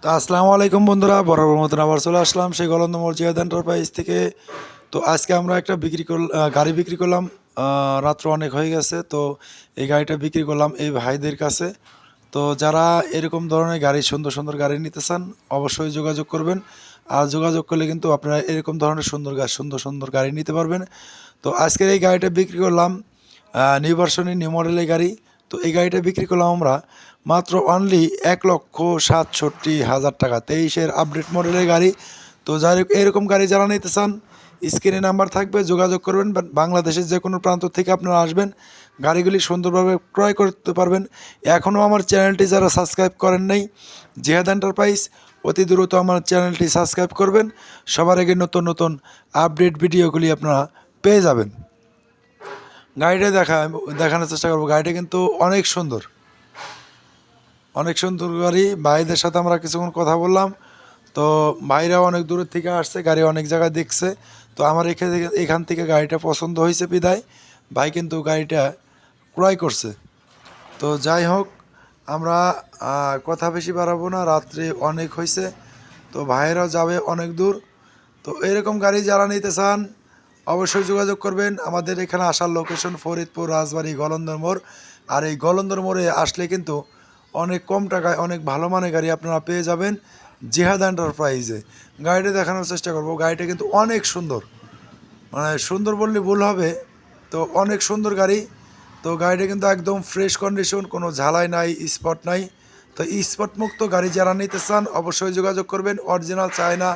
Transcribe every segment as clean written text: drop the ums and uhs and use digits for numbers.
তো আসসালামু আলাইকুম বন্ধুরা, বরাবর মতন আবার চলে আসলাম সেই গলন্দ মর্জিয়াদ এন্টারপ্রাইজ থেকে। তো আজকে আমরা একটা গাড়ি বিক্রি করলাম। রাত্র অনেক হয়ে গেছে, তো এই গাড়িটা বিক্রি করলাম এই ভাইদের কাছে। তো যারা এরকম ধরনের গাড়ি, সুন্দর সুন্দর গাড়ি নিতে চান, অবশ্যই যোগাযোগ করবেন। আর যোগাযোগ করলে কিন্তু আপনারা এরকম ধরনের সুন্দর সুন্দর গাড়ি নিতে পারবেন। তো আজকের এই গাড়িটা বিক্রি করলাম নিউ ভার্সনের নিউ মডেলের গাড়ি। তো এই গাড়িটা বিক্রি করলাম আমরা মাত্র অনলি 1,67,000 টাকা, 23-এর আপডেট মডেলের গাড়ি। তো যাই হোক, এরকম গাড়ি যারা নিতে চান, স্ক্রিনে নাম্বার থাকবে, যোগাযোগ করবেন। বাংলাদেশের যে কোনো প্রান্ত থেকে আপনারা আসবেন, গাড়িগুলি সুন্দরভাবে ক্রয় করতে পারবেন। এখনও আমার চ্যানেলটি যারা সাবস্ক্রাইব করেন নাই, জিহাদ এন্টারপ্রাইজ, অতি দ্রুত আমার চ্যানেলটি সাবস্ক্রাইব করবেন। সবার আগে নতুন নতুন আপডেট ভিডিওগুলি আপনারা পেয়ে যাবেন। গাড়িটা দেখানোর চেষ্টা করবো। গাড়িটা কিন্তু অনেক সুন্দর, অনেক সুন্দর গাড়ি। ভাইদের সাথে আমরা কিছুক্ষণ কথা বললাম। তো ভাইরাও অনেক দূরের থেকে আসছে, গাড়ি অনেক জায়গায় দেখছে। তো আমার এখান থেকে গাড়িটা পছন্দ হয়েছে বিদায় ভাই কিন্তু গাড়িটা ক্রয় করছে। তো যাই হোক, আমরা কথা বেশি বাড়াবো না, রাত্রে অনেক হয়েছে। তো ভাইয়েরাও যাবে অনেক দূর। তো এরকম গাড়ি যারা নিতে চান, অবশ্যই যোগাযোগ করবেন। আমাদের এখানে আসার লোকেশন ফরিদপুর রাজবাড়ী গলন্দর মোড়। আর এই গলন্দর মোড়ে আসলে কিন্তু অনেক কম টাকায় অনেক ভালো মানের গাড়ি আপনারা পেয়ে যাবেন জিহাদ এন্টারপ্রাইজে। গাড়িটা দেখানোর চেষ্টা করব। গাড়িটা কিন্তু অনেক সুন্দর, মানে সুন্দর বললে ভুল হবে। তো অনেক সুন্দর গাড়ি। তো গাড়িটা কিন্তু একদম ফ্রেশ কন্ডিশন, কোনো ঝালাই নাই, স্পট নাই। তো স্পট মুক্ত গাড়ি যারা নিতে চান, অবশ্যই যোগাযোগ করবেন। অরিজিনাল চায়না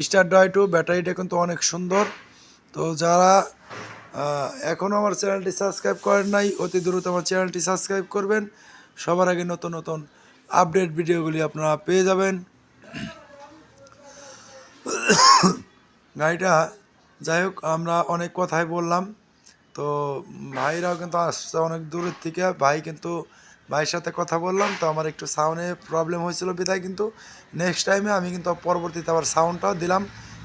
স্টার ডয় টু, ব্যাটারিটা কিন্তু অনেক সুন্দর। তো যারা এখনও আমার চ্যানেলটি সাবস্ক্রাইব করেন নাই, অতি দ্রুত আমার চ্যানেলটি সাবস্ক্রাইব করবেন। সবার আগে নতুন নতুন আপডেট ভিডিওগুলি আপনারা পেয়ে যাবেন। গাড়িটা, যাই হোক, আমরা অনেক কথাই বললাম। তো ভাইরাও কিন্তু আসছে অনেক দূরের থেকে। ভাইয়ের সাথে কথা বললাম, তো আমার একটু সাউন্ডে প্রবলেম হয়েছিল বিধায় কিন্তু নেক্সট টাইমে আমি কিন্তু পরবর্তীতে আবার সাউন্ডটাও দিলাম।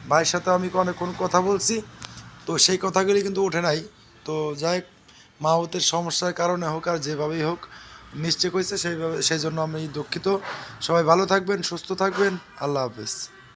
ভাইয়ের সাথে আমি অনেকক্ষণ কথা বলছি, তো সেই কথাগুলি কিন্তু ওঠে নাই। তো যাই হোক, মাহুতের সমস্যার কারণে হোক আর যেভাবেই হোক মিস্টেক হয়েছে, সেই জন্য আমি দুঃখিত। সবাই ভালো থাকবেন, সুস্থ থাকবেন। আল্লাহ হাফেজ।